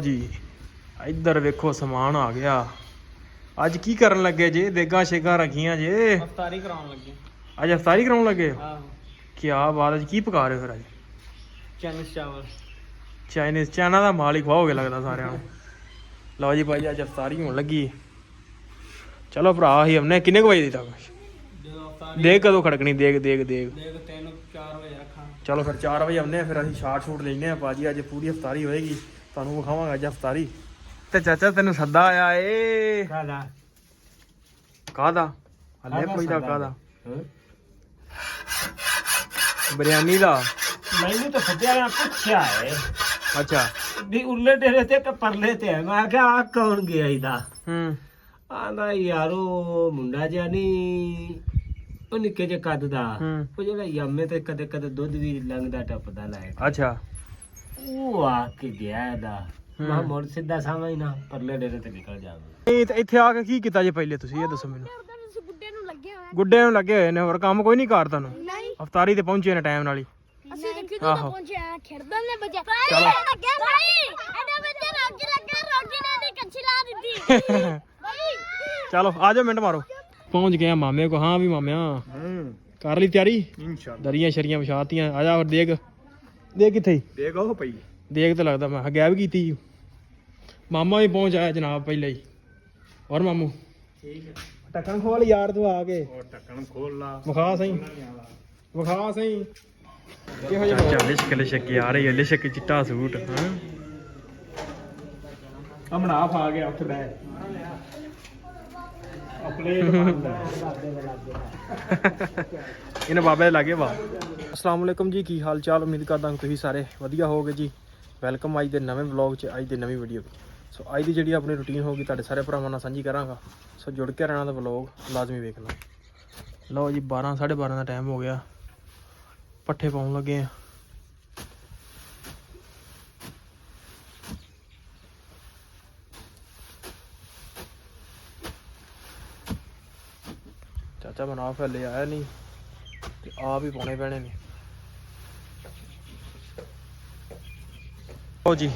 ਜੀ ਇੱਧਰ ਵੇਖੋ ਸਮਾਨ ਆ ਗਿਆ। ਅੱਜ ਕੀ ਕਰਨ ਲੱਗੇ ਜੇ? ਦੇਗਾ ਸ਼ੇਗਾ ਰੱਖੀਆਂ ਜੇ? ਅਫਤਾਰੀ ਕਰਾਉਣ ਲੱਗੇ। ਅੱਜ ਅਫਤਾਰੀ ਕਰਾਉਣ ਲੱਗੇ? ਆਹੋ। ਕੀ ਬਾਤ। ਅੱਜ ਕੀ ਪਕਾ ਰਹੇ ਹੋ ਫਿਰ? ਅੱਜ ਚਾਈਨੀਜ਼ ਚਾਵਲ। ਚਾਈਨੀਜ਼ ਚਾਈਨਾ ਦਾ ਮਾਲ ਹੀ ਖਵਾਓਗੇ ਲੱਗਦਾ ਸਾਰਿਆਂ ਨੂੰ। ਲਓ ਜੀ ਭਾਈ ਅੱਜ ਅਫਤਾਰੀ ਹੋਣ ਲੱਗੀ। ਚਲੋ ਭਰਾ ਹੀ ਹਮਨੇ ਕਿੰਨੇ ਕੁ ਵਜੇ ਦੀ ਤੱਕ ਜਦੋਂ ਅਫਤਾਰੀ ਦੇਗ ਕਦੋਂ ਖੜਕਣੀ? ਦੇਗ ਦੇਗ ਦੇਗ ਦੇਖ 3-4 ਵਜੇ ਰੱਖਾਂ। ਚਲੋ ਫਿਰ 4 ਵਜੇ ਆਉਂਦੇ ਆ। ਫਿਰ ਅਸੀਂ ਸ਼ਾਰਟ ਸ਼ੂਟ ਲੈਨੇ ਆ ਭਾਜੀ। ਅੱਜ ਪੂਰੀ ਅਫਤਾਰੀ ਹੋਏਗੀ, ਤੁਹਾਨੂੰ ਵਿਖਾਵਾਂਗਾ ਅੱਜ ਅਫਤਾਰੀ। ਤੇ ਚਾਚਾ ਤੈਨੂੰ ਸੱਦਾ ਆਇਆ ਏ ਕਾਹਦਾ? ਕਾਹਦਾ? ਹਲੇ ਕੋਈ ਦਾ ਕਾਹਦਾ? ਹਾਂ ਬਿਰਿਆਨੀ ਦਾ। ਮੈਨੂੰ ਤਾਂ ਸੱਦਿਆ ਪੁੱਛਿਆ ਹੈ ਅੱਛਾ। ਵੀ ਉਰਲੇ ਡੇਰੇ ਤੇ ਕਿ ਪਰਲੇ ਤੇ ਹੈ। ਮੈਂ ਕਿਹਾ ਆ ਕੌਣ ਗਿਆ ਇਹਦਾ? ਆਂਦਾ ਯਾਰੋ ਮੁੰਡਾ ਜਿਹਾ ਨਹੀਂ, ਉਹ ਨਿੱਕੇ ਜਿਹੇ ਕੱਦ ਦਾ, ਉਹ ਜਿਹੜਾ ਯਾਮੇ ਤੇ ਕਦੇ ਕਦੇ ਦੁੱਧ ਵੀ ਲੰਘਦਾ ਟੱਪਦਾ ਲਾਇਆ। ਅੱਛਾ। ਉਹ ਆ ਕੇ ਗਿਆ ਇਹਦਾ। ਮੈਂ ਮੁੜ ਸਿੱਧਾ ਸਾਹਮਣੇ ਨਾ ਪਰਲੇ ਡੇਰੇ ਤੇ ਨਿਕਲ ਜਾਵਾਂਗਾ। ਇਹ ਇੱਥੇ ਆ ਕੇ ਕੀ ਕੀਤਾ ਜੇ ਪਹਿਲੇ ਤੁਸੀਂ ਇਹ ਦੱਸੋ ਮੈਨੂੰ? ਗੁੱਡੇ ਨੂੰ ਲੱਗੇ ਹੋਏ। ਗੁੱਡੇ ਨੂੰ ਲੱਗੇ ਹੋਏ ਨੇ, ਹੋਰ ਕੰਮ ਕੋਈ ਨਹੀਂ ਕਰ ਤੁਹਾਨੂੰ? ਨਹੀਂ ਅਫਤਾਰੀ ਤੇ ਪਹੁੰਚੇ ਨੇ ਟਾਈਮ ਨਾਲ ਹੀ। ਅਸੀਂ ਤਾਂ ਕਿਦੋਂ ਆਹੋ। ਪਹੁੰਚੇ ਆ? ਖੇਡਣ ਦੇ ਬੱਚੇ ਚਲੋ। ਲੱਗੇ ਭਾਈ ਇਹਦੇ ਬੱਚੇ ਰੋਗੀ ਲੱਗੇ, ਰੋਗੀ ਨੇ ਦੀ ਕੱਚੀ ਲਾ ਦਿੱਤੀ ਭਾਈ। ਚਲੋ ਆ ਜਾਓ ਮਿੰਟ ਮਾਰੋ। ਪਹੁੰਚ ਗਏ ਆ ਮਾਮੇ ਕੋ। ਹਾਂ ਵੀ ਮਾਮਿਆ ਕਰ ਲਈ ਤਿਆਰੀ? ਇਨਸ਼ਾਅੱਲਾ। ਦਰੀਆਂ ਸ਼ਰੀਆਂ ਵਿਛਾਤੀਆਂ। ਆ ਜਾ ਫਿਰ ਦੇਗ। ਦੇਗ ਕਿੱਥੇ? ਦੇਖ ਉਹ ਪਈ। ਦੇਗ ਤਾਂ ਲੱਗਦਾ ਮੈਂ ਗਾਇਬ ਕੀਤੀ। ਮਾਮਾ ਵੀ ਪਹੁੰਚ ਆਇਆ ਜਨਾਬ ਪਹਿਲਾਂ ਹੀ। ਹੋਰ ਮਾਮੂ ਠੀਕ ਹੈ। ਢੱਕਣ ਖੋਲ ਯਾਰ ਤੂੰ ਆ ਕੇ। ਉਹ ਢੱਕਣ ਖੋਲ ਲਾ। ਵਿਖਾ ਸਹੀ, ਵਿਖਾ ਸਹੀ। ਕਿਹੋ ਜਿਹਾ ਚਾਚਾ ਲਿਸ਼ਕ ਲਿਸ਼ਕ ਆ ਰਹੀ ਹੈ। ਲਿਸ਼ਕ ਚਿੱਟਾ ਸੂਟ। ਹਾਂ ਅਮਨਾਫ ਆ ਗਿਆ ਉੱਥੇ ਬੈ ਆਪਣੇ ਇਹਨਾਂ ਬਾਬੇ ਦੇ ਲਾਗੇ ਵਾ। ਅਸਲਾਮ ਵਾਲੇਕੁਮ ਜੀ, ਕੀ ਹਾਲ ਚਾਲ? ਉਮੀਦ ਕਰਦਾ ਤੁਸੀਂ ਸਾਰੇ ਵਧੀਆ ਹੋਵੋਗੇ ਜੀ। ਵੈਲਕਮ ਅੱਜ ਦੇ ਨਵੇਂ ਵਲੌਗ 'ਚ, ਅੱਜ ਦੀ ਨਵੀਂ ਵੀਡੀਓ। ਸੋ ਅੱਜ ਦੀ ਜਿਹੜੀ ਆਪਣੀ ਰੂਟੀਨ ਹੋਗੀ ਤੁਹਾਡੇ ਸਾਰੇ ਭਰਾਵਾਂ ਨਾਲ ਸਾਂਝੀ ਕਰਾਂਗਾ। ਸੋ ਜੁੜ ਕੇ ਰਹਿਣਾ ਤਾਂ ਵਲੌਗ ਲਾਜ਼ਮੀ ਵੇਖਣਾ। ਲਓ ਜੀ 12-12:30 ਦਾ ਟਾਈਮ ਹੋ ਗਿਆ। ਪੱਠੇ ਪਾਉਣ ਲੱਗੇ ਆ। ਚਾਚਾ ਬਣਾ ਫੈਲੇ ਆਇਆ ਨਹੀਂ ਤੇ ਆਪ ਹੀ ਪਾਉਣੇ ਪੈਣੇ ਨੇ। ਲਓ ਜੀ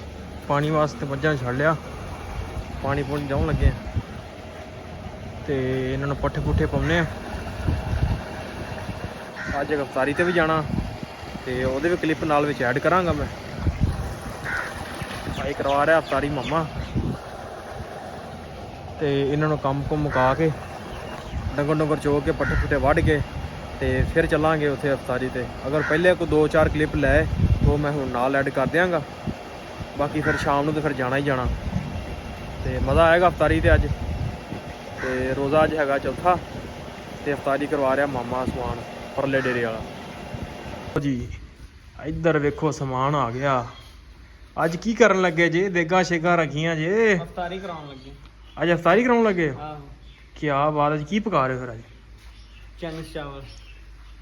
ਪਾਣੀ ਵਾਸਤੇ ਮੱਝਾਂ ਛੱਡ ਲਿਆ। ਪਾਣੀ ਪੂਣੀ ਜਾਉਣ ਲੱਗੇ ਆ ਤੇ ਇਹਨਾਂ ਨੂੰ ਪੱਠੇ ਪੁੱਠੇ ਪਾਉਣੇ ਆ। ਅੱਜ ਅਫਤਾਰੀ ਤੇ ਵੀ ਜਾਣਾ ਤੇ ਉਹਦੇ ਵੀ ਕਲਿੱਪ ਨਾਲ ਵਿੱਚ ਐਡ ਕਰਾਂਗਾ ਮੈਂ। ਭਾਈ ਕਰਵਾ ਰਿਹਾ ਅਫਤਾਰੀ ਮਾਮਾ ਤੇ ਇਹਨਾਂ ਨੂੰ ਕੰਮ ਕੁਮ ਮੁਕਾ ਕੇ ਡੰਗਰ ਡੰਗਰ ਚੋ ਕੇ ਪੱਠੇ ਪੁੱਠੇ ਵੱਢ ਕੇ ਤੇ ਫਿਰ ਚੱਲਾਂਗੇ ਉੱਥੇ ਅਫਤਾਰੀ ਤੇ। ਅਗਰ ਪਹਿਲੇ ਕੋਈ 2-4 ਕਲਿੱਪ ਲੈ ਉਹ ਮੈਂ ਹੁਣ ਨਾਲ ਐਡ ਕਰ ਦਿਆਂਗਾ। ਬਾਕੀ ਫਿਰ ਸ਼ਾਮ ਨੂੰ ਤੇ ਫਿਰ ਜਾਣਾ ਹੀ ਜਾਣਾ ਤੇ ਮਜ਼ਾ ਆਏਗਾ ਅਫਤਾਰੀ ਤੇ ਅੱਜ। ਤੇ ਰੋਜ਼ਾ ਅੱਜ ਹੈਗਾ ਚੌਥਾ ਤੇ ਅਫਤਾਰੀ ਕਰਵਾ ਰਿਹਾ ਮਾਮਾ ਸਮਾਨ ਪਰਲੇ ਡੇਰੇ ਵਾਲਾ। ਜੀ ਇੱਧਰ ਵੇਖੋ ਸਮਾਨ ਆ ਗਿਆ। ਅੱਜ ਕੀ ਕਰਨ ਲੱਗੇ ਜੇ? ਦੇਗਾ ਸ਼ੇਗਾ ਰੱਖੀਆਂ ਜੇ? ਅਫਤਾਰੀ ਕਰਾਉਣ ਲੱਗੇ। ਅੱਜ ਅਫਤਾਰੀ ਕਰਾਉਣ ਲੱਗੇ? ਆਹੋ। ਕੀ ਬਾਤ। ਅੱਜ ਕੀ ਪਕਾ ਰਹੇ ਹੋ ਫਿਰ? ਅੱਜ ਚਾਈਨੀਜ਼ ਚਾਵਲ।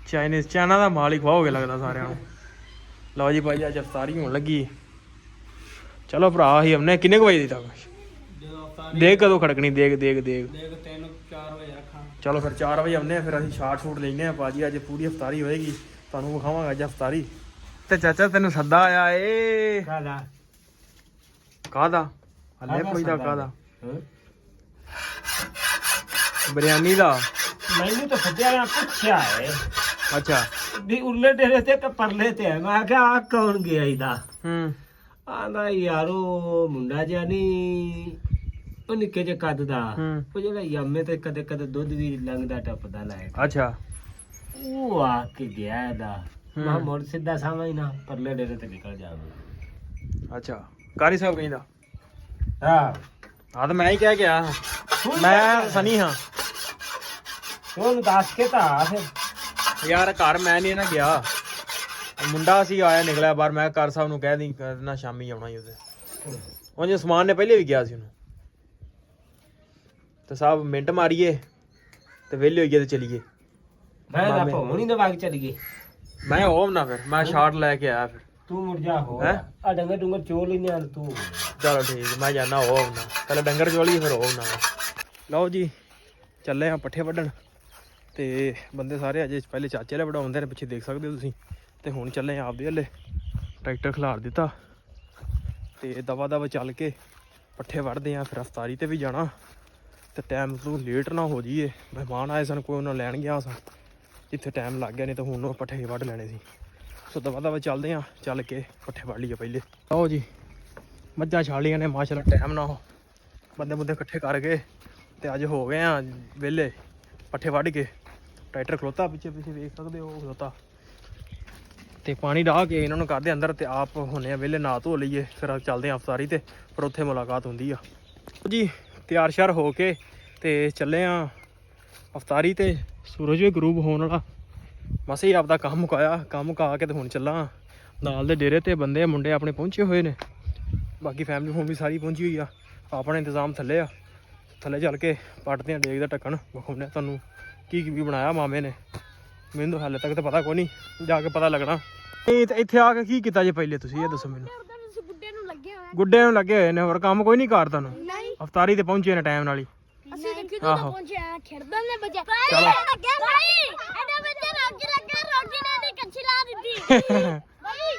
ਚਾਈਨੀਜ਼ ਚਾਈਨਾ ਦਾ ਮਾਲ ਹੀ ਖਵਾਓਗੇ ਲੱਗਦਾ ਸਾਰਿਆਂ ਨੂੰ। ਲਓ ਜੀ ਭਾਈ ਅੱਜ ਅਫਤਾਰੀ ਹੋਣ ਲੱਗੀ। ਚਲੋ ਭਰਾ ਹੀ ਹਮਨੇ ਕਿੰਨੇ ਕੁ ਵਜੇ ਦੀ ਤੱਕ ਜਦੋਂ ਅਫਤਾਰੀ ਦੇਗ ਕਦੋਂ ਖੜਕਣੀ? ਦੇਗ ਦੇਗ ਦੇਗ ਦੇਖ 3-4 ਵਜੇ ਰੱਖਾਂ। ਚਲੋ ਫਿਰ 4 ਵਜੇ ਆਉਂਦੇ ਆ। ਫਿਰ ਅਸੀਂ ਸ਼ਾਰਟ ਸ਼ੂਟ ਲੈਨੇ ਆ ਭਾਜੀ। ਅੱਜ ਪੂਰੀ ਅਫਤਾਰੀ ਹੋਏਗੀ, ਤੁਹਾਨੂੰ ਵਿਖਾਵਾਂਗਾ ਅੱਜ ਅਫਤਾਰੀ। ਤੇ ਚਾਚਾ ਤੈਨੂੰ ਸੱਦਾ ਆਇਆ ਏ ਕਾਹਦਾ? ਕਾਹਦਾ? ਹਲੇ ਕੋਈ ਦਾ ਕਾਹਦਾ? ਹਾਂ ਬਿਰਿਆਨੀ ਦਾ। ਮੈਨੂੰ ਤਾਂ ਸੱਦਿਆ ਪੁੱਛਿਆ ਹੈ ਅੱਛਾ। ਵੀ ਉਰਲੇ ਡੇਰੇ ਤੇ ਕਿ ਪਰਲੇ ਤੇ ਹੈ। ਮੈਂ ਕਿਹਾ ਆ ਕੌਣ ਗਿਆ ਇਹਦਾ? ਆਂਦਾ ਯਾਰੋ ਮੁੰਡਾ ਜਿਹਾ ਨਹੀਂ, ਉਹ ਨਿੱਕੇ ਜਿਹੇ ਕੱਦ ਦਾ, ਉਹ ਜਿਹੜਾ ਯਾਮੇ ਤੇ ਕਦੇ ਕਦੇ ਦੁੱਧ ਵੀ ਲੰਘਦਾ ਟੱਪਦਾ ਲਾਇਆ। ਅੱਛਾ। ਉਹ ਆ ਕੇ ਗਿਆ ਇਹਦਾ। ਮੈਂ ਮੁੜ ਸਿੱਧਾ ਸਾਹਮਣੇ ਨਾ ਪਰਲੇ ਡੇਰੇ ਤੇ ਨਿਕਲ ਜਾਵਾਂਗਾ। ਅੱਛਾ ਕਾਰੀ ਸਾਹਿਬ ਕਹਿੰਦਾ। ਹਾਂ ਹਾਂ ਤਾਂ ਮੈਂ ਹੀ ਕਹਿ ਗਿਆ। ਮੈਂ ਸਨੀ ਹਾਂ ਉਹਨੂੰ ਦੱਸ ਕੇ ਤਾਂ ਆ ਫਿਰ। ਯਾਰ ਘਰ ਮੈਂ ਨਹੀਂ ਨਾ ਗਿਆ। ਮੁੰਡਾ ਸੀ ਆਇਆ ਨਿਕਲਿਆ ਬਾਹਰ। ਮੈਂ ਘਰ ਸਾਹਿਬ ਨੂੰ ਕਹਿ ਦੀ ਨਾ ਸ਼ਾਮੀ ਆਉਣਾ ਹੀ ਉਹਦੇ। ਉਹ ਸਮਾਨ ਨੇ ਪਹਿਲੇ ਵੀ ਗਿਆ ਸੀ ਉਹਨੂੰ ਤੇ ਸਾਹਿਬ ਮਿੰਟ ਮਾਰੀਏ ਤੇ ਵਿਹਲੇ ਹੋਈਏ ਤੇ ਚਲੀਏ। ਮੈਂ ਤਾਂ ਭੌਣੀ ਦੇ ਵਾਗ ਚਲੀ ਗਈ। ਮੈਂ ਹੋਮ ਨਾ ਫਿਰ ਮੈਂ ਸ਼ਾਰਟ ਲੈ ਕੇ ਆਇਆ। ਫਿਰ ਤੂੰ ਮੁੜ ਜਾ ਹੋ ਹੈਂ? ਆ ਡੰਗਰ ਡੁੰਗਰ ਚੋ ਲੈਨੇ ਆ ਤੂੰ। ਚਲੋ ਠੀਕ ਮੈਂ ਜਾਣਾ ਹੋਮ ਨਾ। ਪਹਿਲਾਂ ਡੰਗਰ ਚੋਲੀ ਫਿਰ ਹੋਮ ਨਾ। ਲਓ ਜੀ ਚੱਲੇ ਆ ਪੱਠੇ ਵੱਢਣ ਤੇ ਬੰਦੇ ਸਾਰੇ ਅਜੇ ਪਹਿਲੇ ਚਾਚੇ ਵਾਲੇ ਵਢਾਉਂਦੇ ਨੇ, ਪਿੱਛੇ ਦੇਖ ਸਕਦੇ ਹੋ ਤੁਸੀਂ। ਤੇ ਹੁਣ ਚੱਲੇ ਆਪਦੇ ਹਲੇ ਟਰੈਕਟਰ ਖਿਲਾਰ ਦਿੱਤਾ ਤੇ ਦਵਾ ਦਵਾ ਚੱਲ ਕੇ ਪੱਠੇ ਵੜਦੇ ਆ, ਫਿਰ ਅਫਤਾਰੀ ਤੇ ਵੀ ਜਾਣਾ ਤੇ ਟਾਈਮ ਤੋਂ ਲੇਟ ਨਾ ਹੋ ਜਾਈਏ। ਮਹਿਮਾਨ ਆਏ ਸਨ, ਕੋਈ ਉਹਨਾਂ ਲੈਣ ਗਿਆ ਸਾਂ, ਜਿੱਥੇ ਟਾਈਮ ਲੱਗ ਗਿਆ, ਨਹੀਂ ਤਾਂ ਹੁਣ ਉਹ ਪੱਠੇ ਵੱਢ ਲੈਣੇ ਸੀ। ਸੋ ਦਵਾ ਦਵਾ ਚੱਲਦੇ ਆ, ਚੱਲ ਕੇ ਪੱਠੇ ਵੱਢ ਲਈਏ ਪਹਿਲੇ। ਆਓ ਜੀ, ਮੱਝਾਂ ਛਾੜ ਲਈਆਂ ਨੇ ਮਾਸ਼ਾਅੱਲਾ, ਟਾਈਮ ਨਾ ਬੰਦੇ ਬੁੰਦੇ ਇਕੱਠੇ ਕਰ ਗਏ ਤੇ ਅੱਜ ਹੋ ਗਏ ਆ ਵਿਹਲੇ ਪੱਠੇ ਵੱਢ ਕੇ। ਟਰੈਕਟਰ ਖਲੋਤਾ ਪਿੱਛੇ ਪਿੱਛੇ ਵੇਖ ਸਕਦੇ ਹੋ, ਉਹ ਖਲੋਤਾ ਤੇ ਪਾਣੀ ਡਾਹ ਕੇ ਇਹਨਾਂ ਨੂੰ ਕਰਦੇ ਅੰਦਰ ਤੇ ਆਪ ਹੁੰਨੇ ਆ ਵਿਹਲੇ, ਨਹਾ ਧੋ ਲਈਏ, ਫਿਰ ਚੱਲਦੇ ਆ ਅਫਤਾਰੀ ਤੇ, ਫਿਰ ਉੱਥੇ ਮੁਲਾਕਾਤ ਹੁੰਦੀ ਆ ਜੀ। ਤਿਆਰ ਸ਼ਿਆਰ ਹੋ ਕੇ ਤੇ ਚੱਲੇ ਆ ਅਫਤਾਰੀ ਤੇ, ਸੂਰਜ ਵੀ ਗਰੂਬ ਹੋਣ ਵਾਲਾ, ਮਸੇ ਹੀ ਆਪਦਾ ਕੰਮ ਮੁਕਾਇਆ, ਕੰਮ ਮੁਕਾ ਕੇ ਤੇ ਹੁਣ ਚੱਲਾਂ ਨਾਲ ਦੇ ਡੇਰੇ ਤੇ। ਬੰਦੇ ਮੁੰਡੇ ਆਪਣੇ ਪਹੁੰਚੇ ਹੋਏ ਨੇ, ਬਾਕੀ ਫੈਮਿਲੀ ਫੂਮਲੀ ਸਾਰੀ ਪਹੁੰਚੀ ਹੋਈ ਆ, ਆਪਣਾ ਇੰਤਜ਼ਾਮ ਥੱਲੇ ਆ। ਥੱਲੇ ਚੱਲ ਕੇ ਪੱਟਦੇ ਆ ਡੇਗ ਦਾ ਢੱਕਣ, ਵਿਖਾਉਂਦੇ ਤੁਹਾਨੂੰ ਕੀ ਕੀ ਬਣਾਇਆ ਮਾਮੇ ਨੇ। ਮੈਨੂੰ ਤਾਂ ਹਾਲੇ ਤੱਕ ਤਾਂ ਪਤਾ ਕੋਈ ਨਹੀਂ, ਜਾ ਕੇ ਪਤਾ ਲੱਗਣਾ। ਇੱਥੇ ਆ ਕੇ ਕੀ ਕੀਤਾ ਜੇ ਪਹਿਲੇ ਤੁਸੀਂ ਇਹ ਦੱਸੋ ਮੈਨੂੰ? ਗੁੱਡੇ ਨੂੰ ਲੱਗੇ ਹੋਏ ਗੁੱਡੇ ਨੂੰ ਲੱਗੇ ਹੋਏ ਨੇ, ਹੋਰ ਕੰਮ ਕੋਈ ਨਹੀਂ ਕਰ ਤੁਹਾਨੂੰ? ਨਹੀਂ, ਅਫਤਾਰੀ ਤੇ ਪਹੁੰਚੇ ਨੇ ਟਾਈਮ ਨਾਲ ਹੀ। ਅਸੀਂ ਤਾਂ ਕਿਦੋਂ ਆਹੋ। ਪਹੁੰਚੇ ਆ, ਖੇਡਣ ਦੇ ਬੱਚੇ। ਚਲੋ। ਭਾਈ ਇਹਦਾ ਬੱਚੇ ਰੋਟੀ ਲੱਗਾ, ਰੋਟੀ ਨੇ ਨਹੀਂ ਕੱਚੀ ਲਾ ਦਿੱਤੀ ਭਾਈ।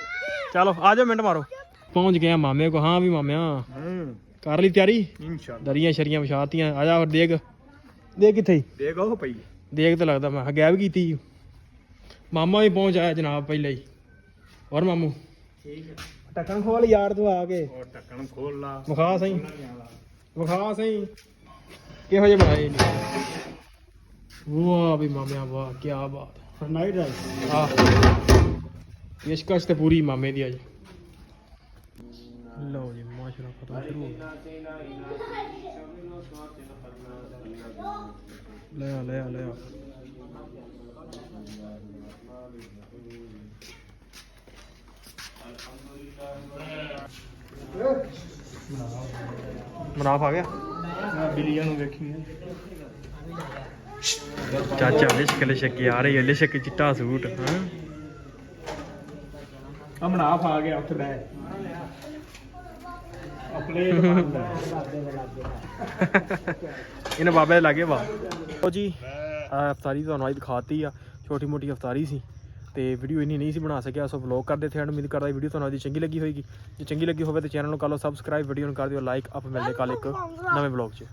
ਚਲੋ ਆ ਜਾਓ, ਮਿੰਟ ਮਾਰੋ। ਪਹੁੰਚ ਗਏ ਆ ਮਾਮੇ ਕੋ। ਹਾਂ ਵੀ ਮਾਮਿਆ, ਕਰ ਲਈ ਤਿਆਰੀ? ਇਨਸ਼ਾਅੱਲਾ। ਦਰੀਆਂ ਸ਼ਰੀਆਂ ਵਿਛਾਤੀਆਂ, ਆ ਜਾ ਫਿਰ ਦੇਖ। ਦੇਖ ਕਿੱਥੇ ਹੀ? ਦੇਖ ਉਹ ਪਈ ਦੇਖ ਤਾਂ ਲੱਗਦਾ ਮੈਂ ਗਾਇਬ ਕੀਤੀ। ਮਾਮਾ ਵੀ ਪਹੁੰਚ ਆਇਆ ਜਨਾਬ ਪਹਿਲਾਂ ਹੀ। ਹੋਰ ਮਾਮੂ ਠੀਕ ਹੈ, ਢੱਕਣ ਖੋਲ ਯਾਰ ਤੂੰ ਆ ਕੇ। ਹੋਰ ਢੱਕਣ ਖੋਲ ਲਾ, ਵਿਖਾ ਸਹੀ, ਵਿਖਾ ਸਹੀ ਕਿਹੋ ਜਿਹੇ ਬਣਾਏ ਨੇ। ਵਾਹ ਵੀ ਮਾਮਿਆ ਵਾਹ, ਕੀ ਬਾਤ। ਫਰਨਾਈਟ ਰਾਈਸ। ਆਹ ਪੇਸ਼ਕਸ਼ ਤੇ ਪੂਰੀ ਮਾਮੇ ਦੀ ਅੱਜ। ਲਓ ਜੀ ਮਾਸ਼ਾਅੱਲਾ, ਖਤਮ ਸ਼ੁਰੂ ਹੋ ਗਿਆ। ਲੈ ਆ ਲੈ ਆ ਲੈ ਆ। ਮਨਾਫ ਆ ਗਿਆ। ਬਿਲੀਆਂ ਨੂੰ ਵੇਖੀ ਚਾਚਾ ਲਿਸ਼ਕ ਆ ਰਹੀ ਹੈ, ਲਿਸ਼ਕ ਚਿੱਟਾ ਸੂਟ। ਹਾਂ ਅਮਨਾਫ ਆ ਗਿਆ, ਉੱਥੇ ਬੈ ਪਲੇਟ ਇਹਨਾਂ ਬਾਬੇ ਦੇ ਲਾਗੇ ਵਾ। ਉਹ ਜੀ ਅਫਤਾਰੀ ਤੁਹਾਨੂੰ ਅੱਜ ਦਿਖਾਤੀ ਆ, ਛੋਟੀ ਮੋਟੀ ਅਫਤਾਰੀ ਸੀ ਤੇ ਵੀਡੀਓ ਇੰਨੀ ਨਹੀਂ ਸੀ ਬਣਾ ਸਕਿਆ, ਸੋ ਵਲੌਗ ਕਰਦੇ ਥੇ। ਉਮੀਦ ਕਰਦਾ ਵੀਡੀਓ ਤੁਹਾਨੂੰ ਅੱਜ ਚੰਗੀ ਲੱਗੀ ਹੋਏਗੀ। ਜੇ ਚੰਗੀ ਲੱਗੀ ਹੋਵੇ ਤਾਂ ਚੈਨਲ ਨੂੰ ਕਰ ਲਓ ਸਬਸਕ੍ਰਾਈਬ, ਵੀਡੀਓ ਨੂੰ ਕਰ ਦਿਓ ਲਾਈਕ। ਆਪ ਮਿਲਦੇ ਕੱਲ੍ਹ ਇੱਕ ਨਵੇਂ ਵਲੌਗ 'ਚ।